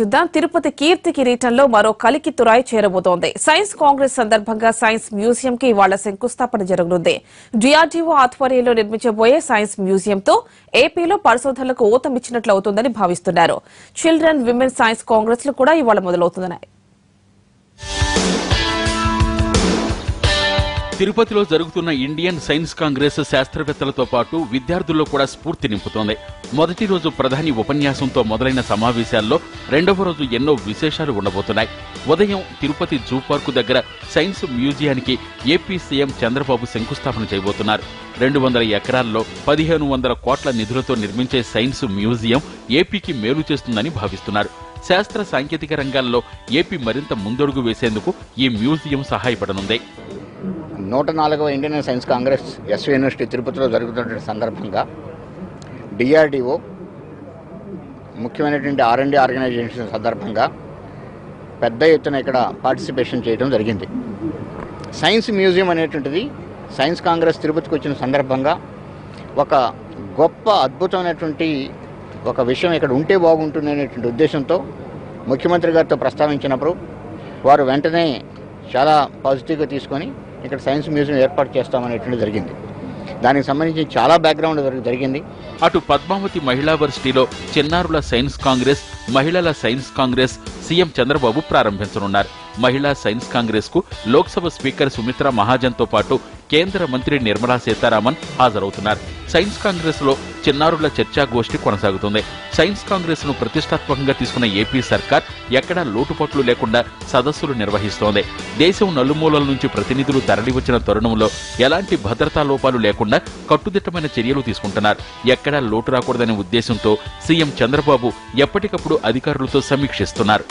తిరుపతి కీర్తి కిరీటంలో మరో కలికి తురాయి చేరబోతోంది. సైన్స్ కాంగ్రెస్ సందర్భంగా సైన్స్ మ్యూజియం కి ఇవాళ శంకుస్థాపన జరగనుంది. డిఆర్డీఓ ఆధ్వర్యంలో నిర్మించబోయే సైన్స్ మ్యూజియంతో ఏపీలో పరిశోధనలకు ఊతమిచ్చినట్లు అవుతుందని భావిస్తున్నారు. చిల్డ్రన్ విమెన్ సైన్స్ కాంగ్రెస్ లు కూడా ఇవాళ మొదలవుతున్నాయి. తిరుపతిలో జరుగుతున్న ఇండియన్ సైన్స్ కాంగ్రెస్ శాస్త్రవేత్తలతో పాటు విద్యార్థుల్లో కూడా స్ఫూర్తి నింపుతోంది. మొదటి రోజు ప్రధాని ఉపన్యాసంతో మొదలైన సమావేశాల్లో రెండవ రోజు ఎన్నో విశేషాలు ఉండబోతున్నాయి. ఉదయం తిరుపతి జూ పార్కు దగ్గర సైన్స్ మ్యూజియానికి ఏపీ సీఎం చంద్రబాబు శంకుస్థాపన చేయబోతున్నారు. 200 ఎకరాల్లో 1500 కోట్ల నిధులతో నిర్మించే సైన్స్ మ్యూజియం ఏపీకి మేలు చేస్తుందని భావిస్తున్నారు. శాస్త్ర సాంకేతిక రంగాల్లో ఏపీ మరింత ముందడుగు వేసేందుకు ఈ మ్యూజియం సహాయపడనుంది. 104వ Indian science congress SV university తిరుపతిలో జరుగుతున్న సందర్భంగా డిఆర్డీఓ ముఖ్యమైనటువంటి R&D ఆర్గనైజేషన్ సందర్భంగా పెద్ద ఎత్తున ఇక్కడ పార్టిసిపేషన్ చేయడం జరిగింది. సైన్స్ మ్యూజియం అనేటువంటిది సైన్స్ కాంగ్రెస్ తిరుపతికి వచ్చిన సందర్భంగా ఒక గొప్ప అద్భుతమైనటువంటి ఒక విషయం ఇక్కడ ఉంటే బాగుంటుంది అనేటువంటి ఉద్దేశంతో ముఖ్యమంత్రి గారితో ప్రస్తావించినప్పుడు వారు వెంటనే చాలా పాజిటివ్గా తీసుకొని ఇక్కడ సైన్స్ మ్యూజియం ఏర్పాటు చేస్తామనేటువంటి జరిగింది. దానికి సంబంధించి చాలా బ్యాక్గ్రౌండ్ జరిగింది. అటు పద్మావతి మహిళా వర్సిటీలో చిన్నారుల సైన్స్ కాంగ్రెస్, మహిళల సైన్స్ కాంగ్రెస్ సీఎం చంద్రబాబు ప్రారంభించనున్నారు. మహిళా సైన్స్ కాంగ్రెస్ కు లోక్సభ స్పీకర్ సుమిత్రా మహాజన్ తో పాటు కేంద్ర మంత్రి నిర్మలా సీతారామన్ హాజరవుతున్నారు. సైన్స్ కాంగ్రెస్ లో చిన్నారుల చర్చాగోష్ఠి కొనసాగుతుంది. సైన్స్ కాంగ్రెస్ ను ప్రతిష్టాత్మకంగా తీసుకున్న ఏపీ సర్కార్ ఎక్కడా లోటుపాట్లు లేకుండా సదస్సులు నిర్వహిస్తోంది. దేశం నలుమూలల నుంచి ప్రతినిధులు తరలివచ్చిన తరుణంలో ఎలాంటి భద్రతా లోపాలు లేకుండా కట్టుదిట్టమైన చర్యలు తీసుకుంటున్నారు. ఎక్కడా లోటు రాకూడదనే ఉద్దేశంతో సీఎం చంద్రబాబు ఎప్పటికప్పుడు అధికారులతో సమీక్షిస్తున్నారు.